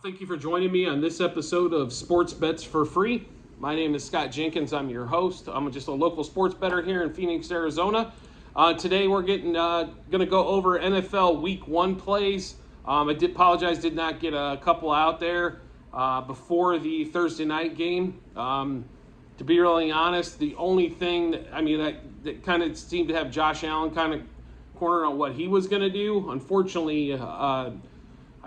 Thank you for joining me on this episode of Sports Bets for Free. My name is Scott Jenkins. I'm your host. I'm just a local sports bettor here in Phoenix, Arizona. Today we're going to go over NFL Week 1 plays. I did not get a couple out there before the Thursday night game. To be really honest, the only thing that kind of seemed to have Josh Allen kind of cornered on what he was going to do. Unfortunately,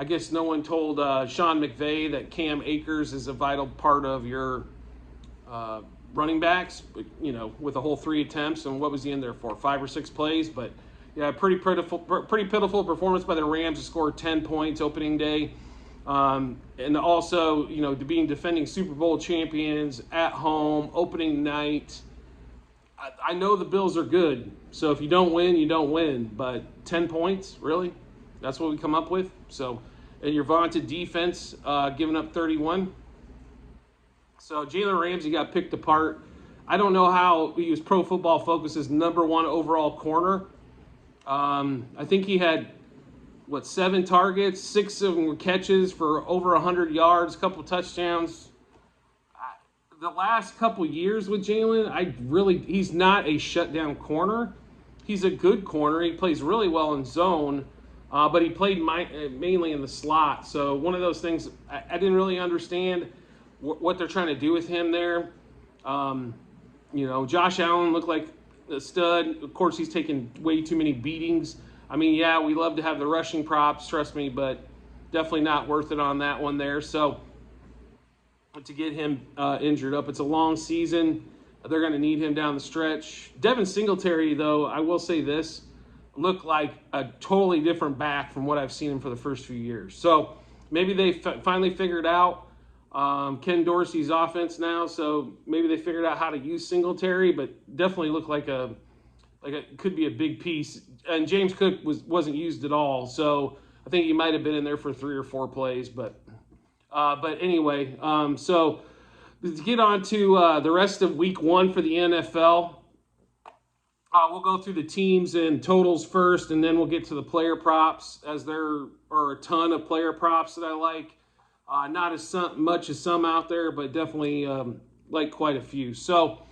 I guess no one told Sean McVay that Cam Akers is a vital part of your running backs, with a whole 3 attempts. And what was he in there for? 5 or 6 plays? But yeah, pretty pitiful performance by the Rams to score 10 points opening day. And also, to being defending Super Bowl champions at home, opening night. I know the Bills are good, so if you don't win, you don't win. But 10 points, really? That's what we come up with. So, and your vaunted defense giving up 31. So Jalen Ramsey got picked apart. I don't know how he was Pro Football Focus's #1 overall corner. I think he had 7 targets, 6 of them were catches for over 100 yards, a couple touchdowns. The last couple years with Jalen, he's not a shutdown corner. He's a good corner. He plays really well in zone, but he played mainly in the slot. So one of those things, I didn't really understand what they're trying to do with him there. Josh Allen looked like a stud. Of course, he's taken way too many beatings. We love to have the rushing props, trust me, but definitely not worth it on that one there. So to get him injured up, it's a long season. They're going to need him down the stretch. Devin Singletary, though, I will say this, looked like a totally different back from what I've seen him for the first few years. So maybe they finally figured out Ken Dorsey's offense now, so maybe they figured out how to use Singletary, but definitely looked like it could be a big piece. And James Cook wasn't used at all, so I think he might have been in there for 3 or 4 plays. But anyway, so to get on to the rest of Week 1 for the NFL, we'll go through the teams and totals first, and then we'll get to the player props, as there are a ton of player props that I like. Not as much as some out there, but definitely like quite a few. So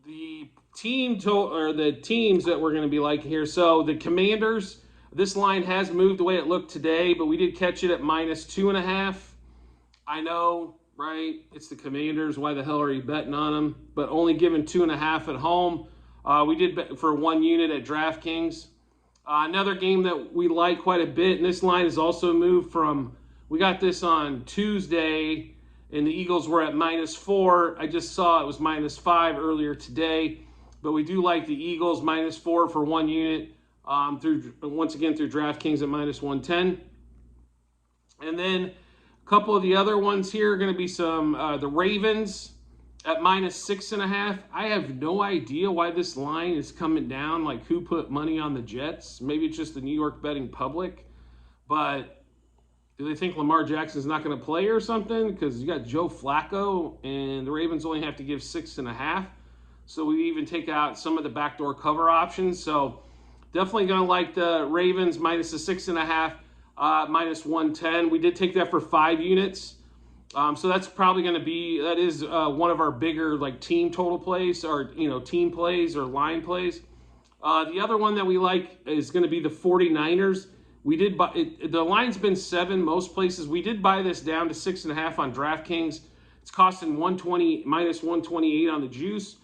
the teams that we're going to be liking here. So the Commanders, this line has moved the way it looked today, but we did catch it at -2.5. I know, right? It's the Commanders. Why the hell are you betting on them? But only given 2.5 at home. We did bet for 1 unit at DraftKings. Another game that we like quite a bit, and this line has also moved from, we got this on Tuesday, and the Eagles were at -4. I just saw it was -5 earlier today, but we do like the Eagles -4 for 1 unit through DraftKings at -110. And then a couple of the other ones here are going to be some the Ravens at -6.5. I have no idea why this line is coming down. Like, who put money on the Jets? Maybe it's just the New York betting public. But do they think Lamar Jackson's not going to play or something? Because you got Joe Flacco, and the Ravens only have to give 6.5. So we even take out some of the backdoor cover options. So definitely going to like the Ravens -6.5, -110. We did take that for 5 units. So that's probably going to be, that is one of our bigger team total plays, or team plays or line plays. The other one that we like is going to be the 49ers. We did buy it, the line's been 7 most places. We did buy this down to 6.5 on DraftKings. It's costing -128 on the juice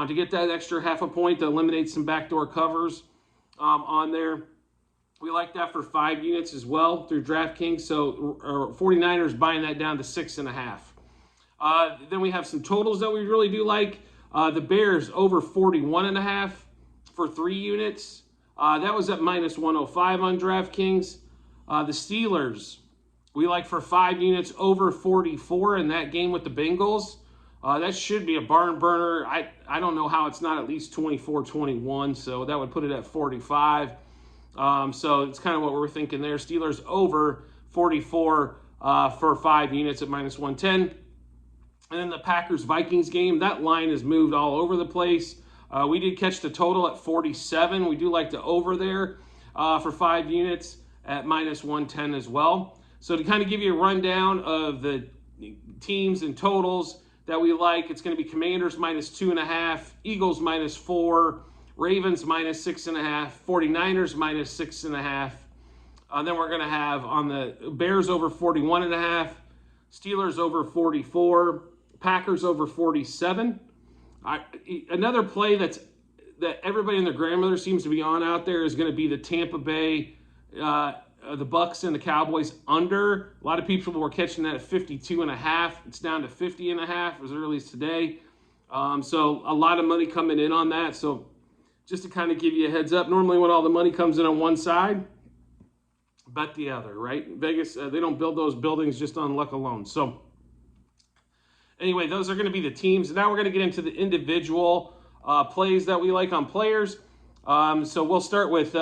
to get that extra half a point to eliminate some backdoor covers on there. We like that for 5 units as well through DraftKings. So 49ers buying that down to 6.5. Then we have some totals that we really do like. The Bears over 41.5 for 3 units. That was at -105 on DraftKings. The Steelers, we like for 5 units over 44 in that game with the Bengals. That should be a barn burner. I don't know how it's not at least 24-21, so that would put it at 45. So it's kind of what we're thinking there. Steelers over 44 for 5 units at -110. And then the Packers-Vikings game, that line has moved all over the place. We did catch the total at 47. We do like the over there for 5 units at -110 as well. So to kind of give you a rundown of the teams and totals that we like, it's going to be Commanders -2.5, Eagles -4, Ravens -6.5, 49ers -6.5. Then we're going to have on the Bears over 41.5, Steelers over 44, Packers over 47. Another play that everybody and their grandmother seems to be on out there is going to be the Tampa Bay, the Bucks and the Cowboys under. A lot of people were catching that at 52.5. It's down to 50.5 as early as today. So a lot of money coming in on that. So just to kind of give you a heads up, normally when all the money comes in on one side, bet the other, right? Vegas, they don't build those buildings just on luck alone. So anyway, those are going to be the teams. Now we're going to get into the individual plays that we like on players. So we'll start with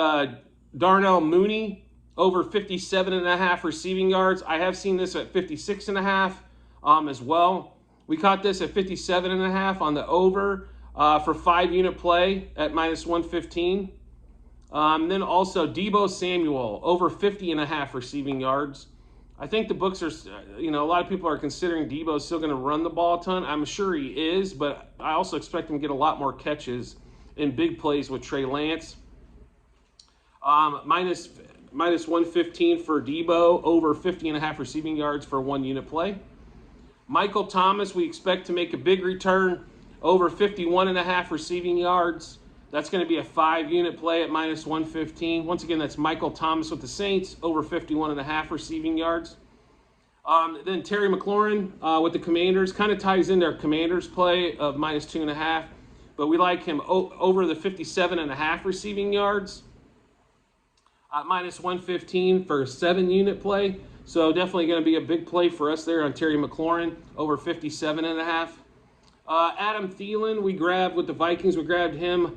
Darnell Mooney, over 57.5 receiving yards. I have seen this at 56.5 as well. We caught this at 57.5 on the over for 5-unit play at -115. Then also Deebo Samuel, over 50.5 receiving yards. I think the books are, a lot of people are considering Deebo still going to run the ball a ton. I'm sure he is, but I also expect him to get a lot more catches in big plays with Trey Lance. -115 for Deebo, over 50.5 receiving yards for 1-unit play. Michael Thomas, we expect to make a big return, over 51.5 receiving yards. That's going to be a 5-unit play at -115. Once again, that's Michael Thomas with the Saints, over 51.5 receiving yards. Then Terry McLaurin with the Commanders, kind of ties in their Commanders play of -2.5, but we like him over the 57.5 receiving yards. -115 for a 7-unit play. So definitely going to be a big play for us there on Terry McLaurin, over 57.5. Adam Thielen, we grabbed with the Vikings. We grabbed him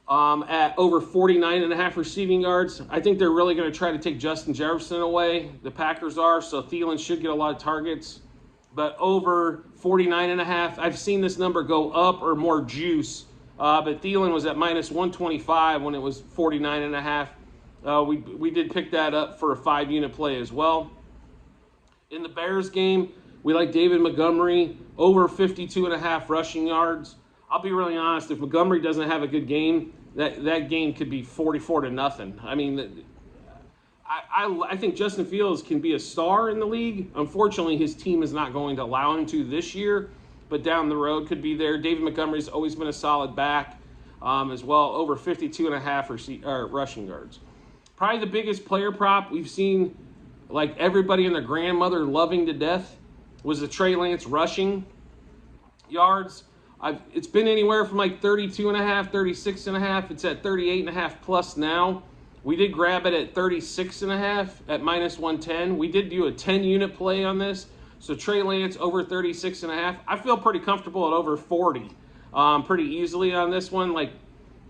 at over 49.5 receiving yards. I think they're really going to try to take Justin Jefferson away. The Packers are, so Thielen should get a lot of targets. But over 49.5, I've seen this number go up or more juice. But Thielen was at -125 when it was 49.5. We did pick that up for a 5-unit play as well. In the Bears game, we like David Montgomery, over 52.5 rushing yards. I'll be really honest, if Montgomery doesn't have a good game, that game could be 44-0. I mean, I think Justin Fields can be a star in the league. Unfortunately, his team is not going to allow him to this year, but down the road could be there. David Montgomery's always been a solid back as well, over 52.5 rushing yards. Probably the biggest player prop we've seen, like everybody and their grandmother loving to death, was the Trey Lance rushing yards. It's been anywhere from like 32.5, 36.5. It's at 38.5 plus now. We did grab it at 36.5 at -110. We did do a 10-unit play on this. So Trey Lance over 36.5. I feel pretty comfortable at over 40 pretty easily on this one. Like,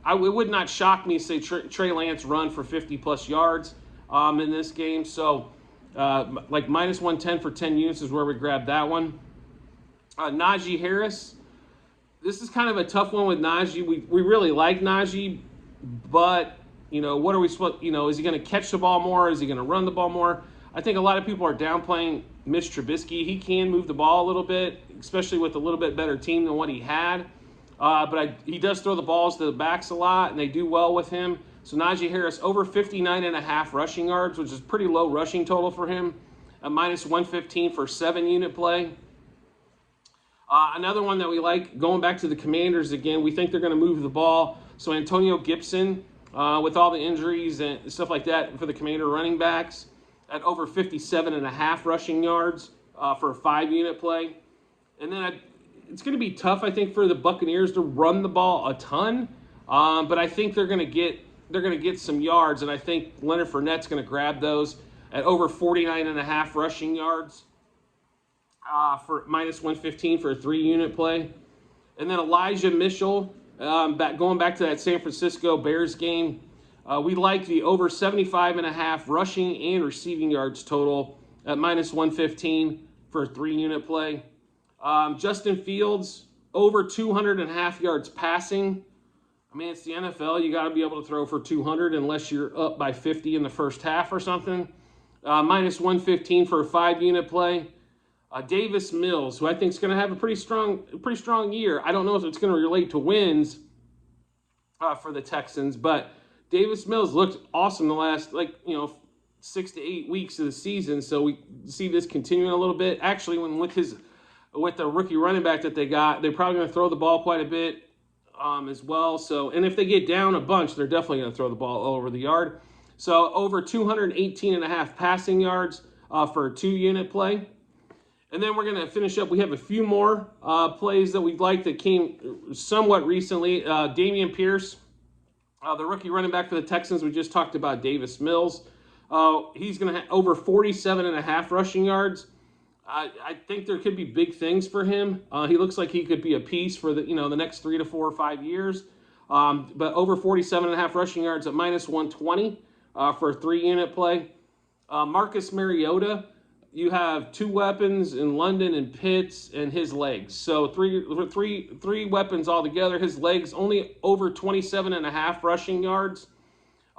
it would not shock me to say Trey Lance run for 50-plus yards in this game. So, like -110 for 10 units is where we grabbed that one. Najee Harris. This is kind of a tough one with Najee. We really like Najee, but, what are we supposed, is he going to catch the ball more? Is he going to run the ball more? I think a lot of people are downplaying Mitch Trubisky. He can move the ball a little bit, especially with a little bit better team than what he had. But he does throw the balls to the backs a lot, and they do well with him. So Najee Harris, over 59.5 rushing yards, which is pretty low rushing total for him, at -115 for 7-unit play. Another one that we like, going back to the Commanders again, we think they're going to move the ball. So Antonio Gibson, with all the injuries and stuff like that for the Commander running backs, at over 57.5 rushing yards for a 5-unit play. And then it's going to be tough, I think, for the Buccaneers to run the ball a ton, but I think they're going to get some yards, and I think Leonard Fournette's going to grab those at over 49.5 rushing yards for -115 for a 3-unit play. And then Elijah Mitchell, going back to that San Francisco Bears game, we like the over 75.5 rushing and receiving yards total at -115 for a 3-unit play. Justin Fields, over 200.5 yards passing. I mean, it's the NFL. You got to be able to throw for 200 unless you're up by 50 in the first half or something. minus 115 for a 5-unit play. Davis Mills, who I think is going to have a pretty strong year. I don't know if it's going to relate to wins for the Texans, but Davis Mills looked awesome the last 6 to 8 weeks of the season. So we see this continuing a little bit. Actually, with the rookie running back that they got, they're probably going to throw the ball quite a bit as well. So, and if they get down a bunch, they're definitely going to throw the ball all over the yard. So over 218.5 passing yards for a 2-unit play. And then we're going to finish up. We have a few more plays that we'd like that came somewhat recently. Dameon Pierce, the rookie running back for the Texans. We just talked about Davis Mills. He's going to have over 47.5 rushing yards. I think there could be big things for him. He looks like he could be a piece for the next 3 to 4 or 5 years. But over 47.5 rushing yards at minus 120 for a 3-unit play. Marcus Mariota, you have 2 weapons in London and Pitts and his legs. So three weapons altogether. His legs only over 27.5 rushing yards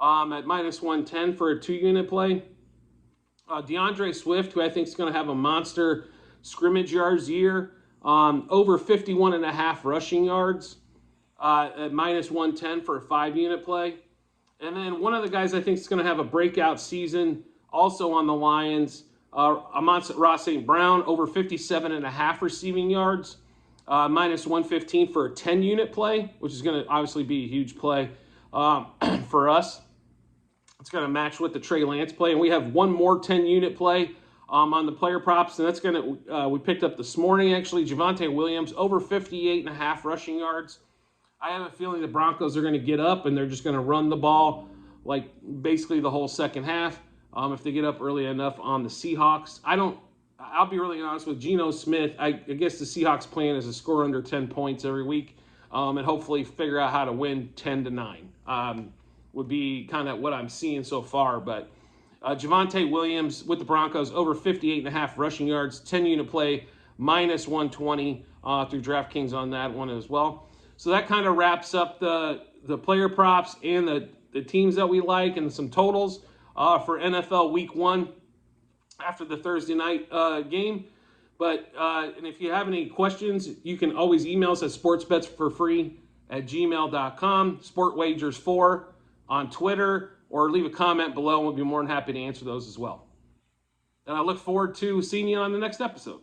at minus 110 for a 2-unit play. DeAndre Swift, who I think is going to have a monster scrimmage yards year, over 51.5 rushing yards at minus 110 for a 5-unit play. And then one of the guys I think is going to have a breakout season also on the Lions, Amon-Ra St. Brown, over 57.5 receiving yards, minus 115 for a 10-unit play, which is going to obviously be a huge play for us. It's going to match with the Trey Lance play. And we have one more 10-unit play on the player props, and that's going to we picked up this morning, actually. Javonte Williams, over 58.5 rushing yards. I have a feeling the Broncos are going to get up, and they're just going to run the ball like basically the whole second half if they get up early enough on the Seahawks. I'll be really honest with Geno Smith. I guess the Seahawks plan is to score under 10 points every week and hopefully figure out how to win 10-9. Would be kind of what I'm seeing so far. But Javonte Williams with the Broncos, over 58.5 rushing yards, 10-unit play, minus 120 through DraftKings on that one as well. So that kind of wraps up the player props and the teams that we like and some totals for NFL Week 1 after the Thursday night game. But and if you have any questions, you can always email us at sportsbetsforfree@gmail.com, sportwagers4 on Twitter, or leave a comment below, and we'll be more than happy to answer those as well. And I look forward to seeing you on the next episode.